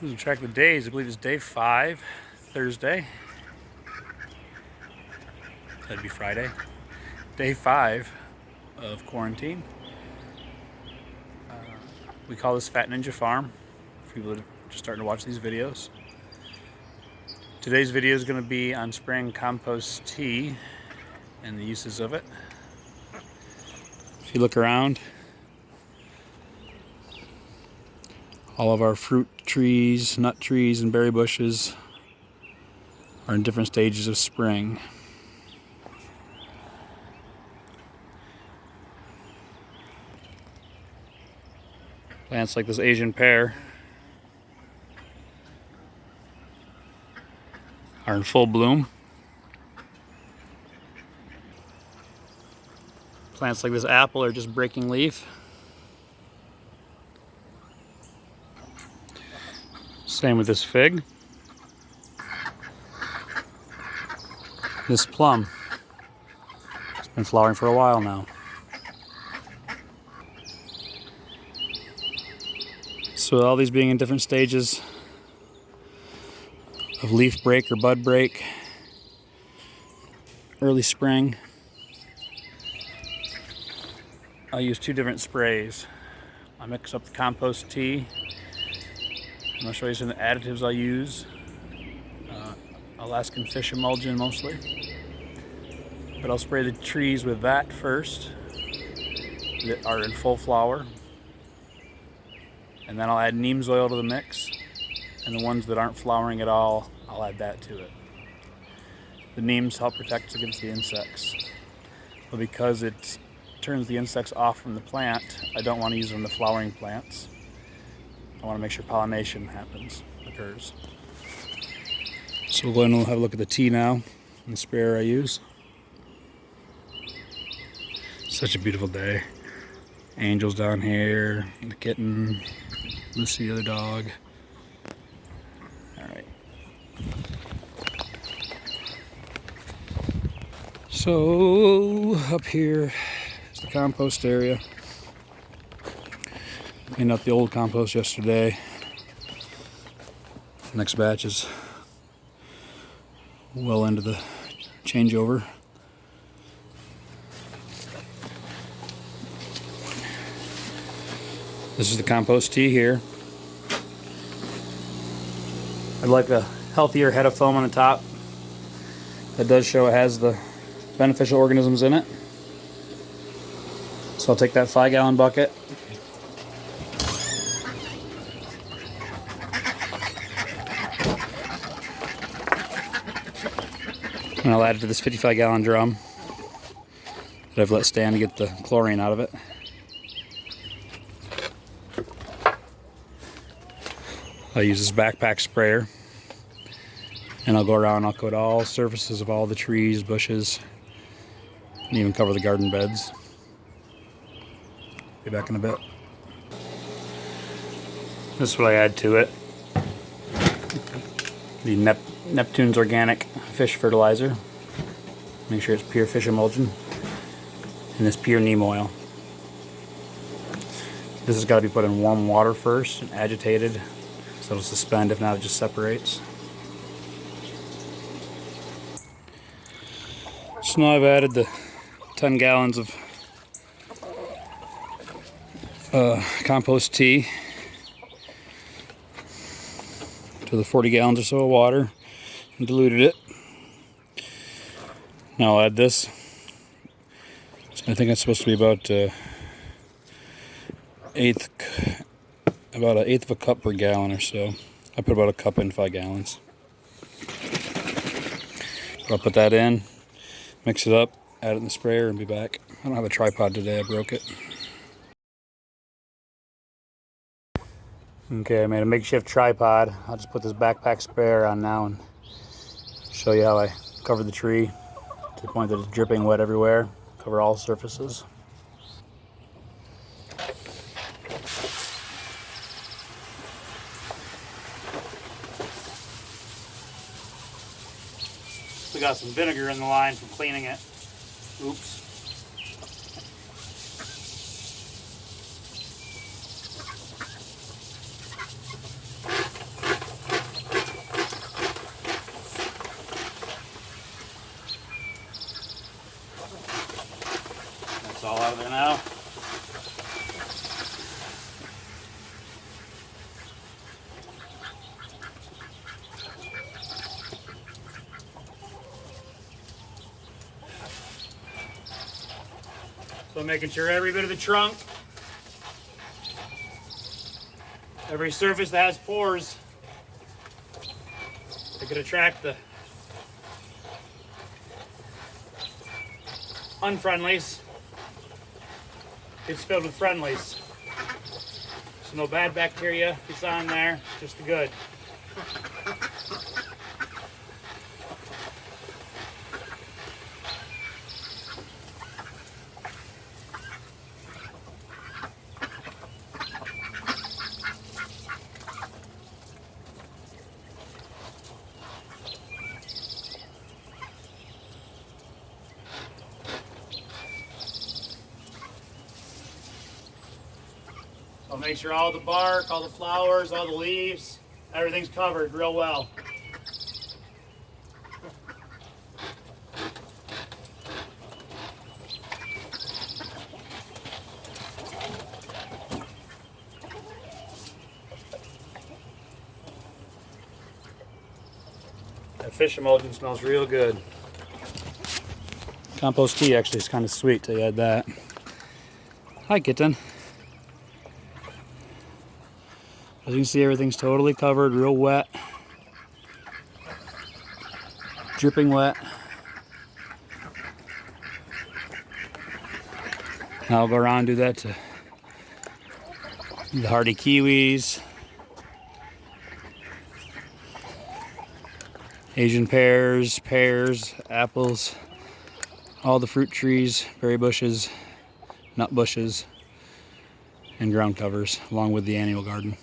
Losing track of the days. I believe it's day 5, Thursday. That'd be Friday. Day 5 of quarantine. We call this Fat Ninja Farm for people that are just starting to watch these videos. Today's video is going to be on spraying compost tea and the uses of it. If you look around, all of our fruit trees, nut trees, and berry bushes are in different stages of spring. Plants like this Asian pear are in full bloom. Plants like this apple are just breaking leaf. Same with this fig. This plum. It's been flowering for a while now. So all these being in different stages of leaf break or bud break, early spring. I'll use 2 different sprays. I'll mix up the compost tea. I'm going to show you some of the additives I'll use. Alaskan fish emulsion mostly. But I'll spray the trees with that first that are in full flower. And then I'll add neem oil to the mix. And the ones that aren't flowering at all, I'll add that to it. The neems help protect against the insects. But because it turns the insects off from the plant, I don't want to use them in the flowering plants. I want to make sure pollination occurs. So we'll go ahead and have a look at the tea now and the sprayer I use. Such a beautiful day. Angels down here, the kitten, Lucy the other dog. Alright. So up here is the compost area. Cleaned out the old compost yesterday. Next batch is well into the changeover. This is the compost tea here. I'd like a healthier head of foam on the top. That does show it has the beneficial organisms in it. So I'll take that 5-gallon bucket. And I'll add it to this 55-gallon drum that I've let stand to get the chlorine out of it. I'll use this backpack sprayer, and I'll go around and I'll coat all surfaces of all the trees, bushes, and even cover the garden beds. Be back in a bit. This is what I add to it. The Neptune's organic fish fertilizer. Make sure it's pure fish emulsion. And this pure neem oil. This has got to be put in warm water first and agitated so it'll suspend. If not, it just separates. So now I've added the 10 gallons of compost tea to the 40 gallons or so of water and diluted it. Now I'll add this. So I think it's supposed to be about an eighth of a cup per gallon or so. I put about a cup in 5 gallons. I'll put that in, mix it up, add it in the sprayer, and be back. I don't have a tripod today, I broke it. Okay, I made a makeshift tripod. I'll just put this backpack sprayer on now and show you how I covered the tree to the point that it's dripping wet everywhere. Cover all surfaces. We got some vinegar in the line from cleaning it. Oops. So making sure every bit of the trunk, every surface that has pores, that could attract the unfriendlies, it's filled with friendlies. So no bad bacteria gets on there, just the good. So make sure all the bark, all the flowers, all the leaves, everything's covered real well. That fish emulsion smells real good. Compost tea actually is kind of sweet to add that. Hi, kitten. As you can see, everything's totally covered, real wet. Dripping wet. Now I'll go around and do that to the hardy kiwis, Asian pears, apples, all the fruit trees, berry bushes, nut bushes, and ground covers, along with the annual garden.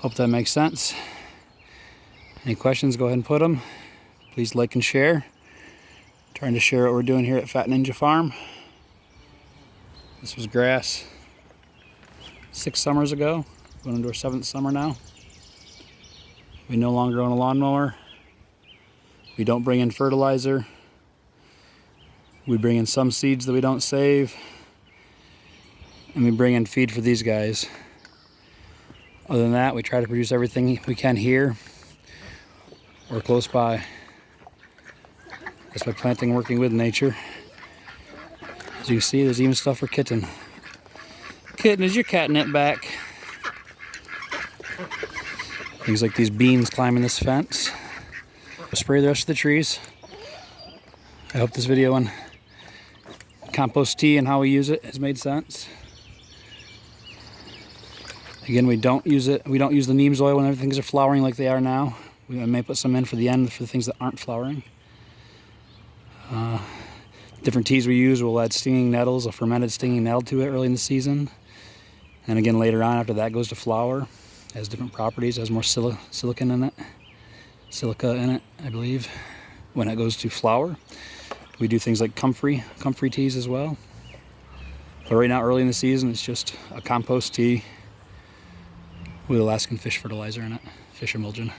Hope that makes sense. Any questions, go ahead and put them. Please like and share. Trying to share what we're doing here at Fat Ninja Farm. This was grass 6 summers ago. Going into our 7th summer now. We no longer own a lawnmower. We don't bring in fertilizer. We bring in some seeds that we don't save. And we bring in feed for these guys. Other than that, we try to produce everything we can here or close by. That's by planting, working with nature. As you can see, there's even stuff for kitten. Kitten, is your catnip back? Things like these beans climbing this fence. We'll spray the rest of the trees. I hope this video on compost tea and how we use it has made sense. Again, we don't use it. We don't use the neem oil when things are flowering like they are now. We may put some in for the end for the things that aren't flowering. Different teas we use, we'll add stinging nettles, a fermented stinging nettle to it early in the season. And again, later on, after that goes to flower, it has different properties, it has more silica in it, I believe, when it goes to flower. We do things like comfrey teas as well. But right now, early in the season, it's just a compost tea with Alaskan fish fertilizer in it, fish emulsion.